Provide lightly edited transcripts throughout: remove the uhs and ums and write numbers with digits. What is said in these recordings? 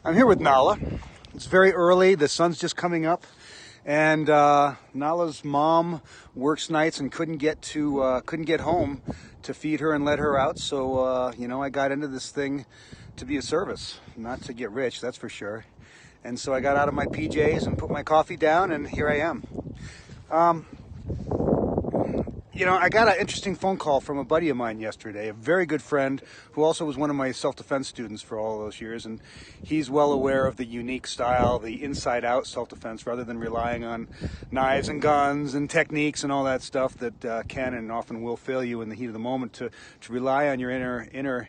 I'm here with Nala. It's very early. The sun's just coming up, and Nala's mom works nights and couldn't get home to feed her and let her out. So I got into this thing to be of service, not to get rich, that's for sure. And so I got out of my PJs and put my coffee down, and here I am. I got an interesting phone call from a buddy of mine yesterday, a very good friend who also was one of my self-defense students for all those years, and he's well aware of the unique style, the inside-out self-defense, rather than relying on knives and guns and techniques and all that stuff that can and often will fail you in the heat of the moment, to rely on your inner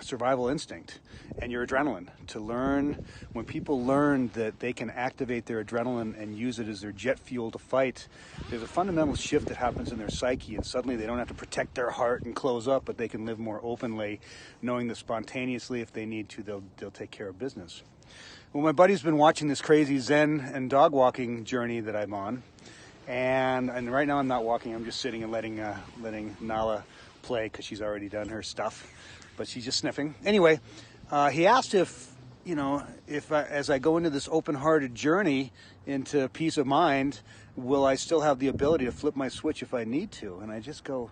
survival instinct and your adrenaline, to learn. When people learn that they can activate their adrenaline and use it as their jet fuel to fight, there's a fundamental shift that happens in their psyche, and suddenly they don't have to protect their heart and close up, but they can live more openly, knowing that spontaneously, if they need to, they'll take care of business. Well, my buddy's been watching this crazy Zen and dog walking journey that I'm on, and right now I'm not walking. I'm just sitting and letting Nala play, because she's already done her stuff, but she's just sniffing. Anyway, he asked if as I go into this open-hearted journey into peace of mind, will I still have the ability to flip my switch if I need to? And I just go,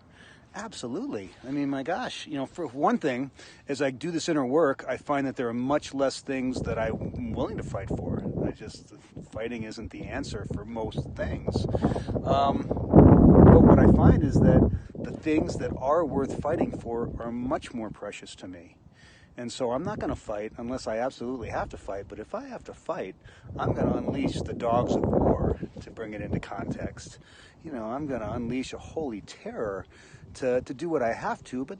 absolutely. I mean, my gosh, for one thing, as I do this inner work, I find that there are much less things that I'm willing to fight for. Fighting isn't the answer for most things. But what I find is that the things that are worth fighting for are much more precious to me. And so I'm not going to fight unless I absolutely have to fight. But if I have to fight, I'm going to unleash the dogs of war, to bring it into context. I'm going to unleash a holy terror to do what I have to, but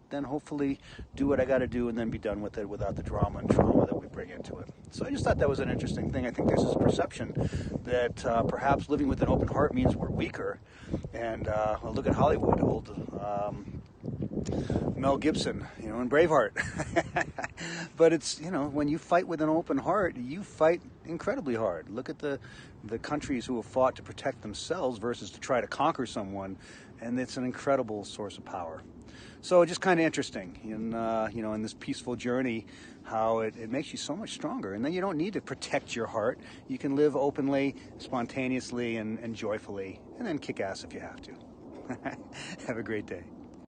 then hopefully do what I got to do and then be done with it without the drama and trauma that we bring into it. So I just thought that was an interesting thing. I think there's this perception that perhaps living with an open heart means we're weaker. And look at Hollywood, old Mel Gibson, in Braveheart. But it's, when you fight with an open heart, you fight incredibly hard. Look at the countries who have fought to protect themselves versus to try to conquer someone, and it's an incredible source of power. So just kind of interesting in this peaceful journey, how it makes you so much stronger. And then you don't need to protect your heart. You can live openly, spontaneously, and joyfully, and then kick ass if you have to. Have a great day.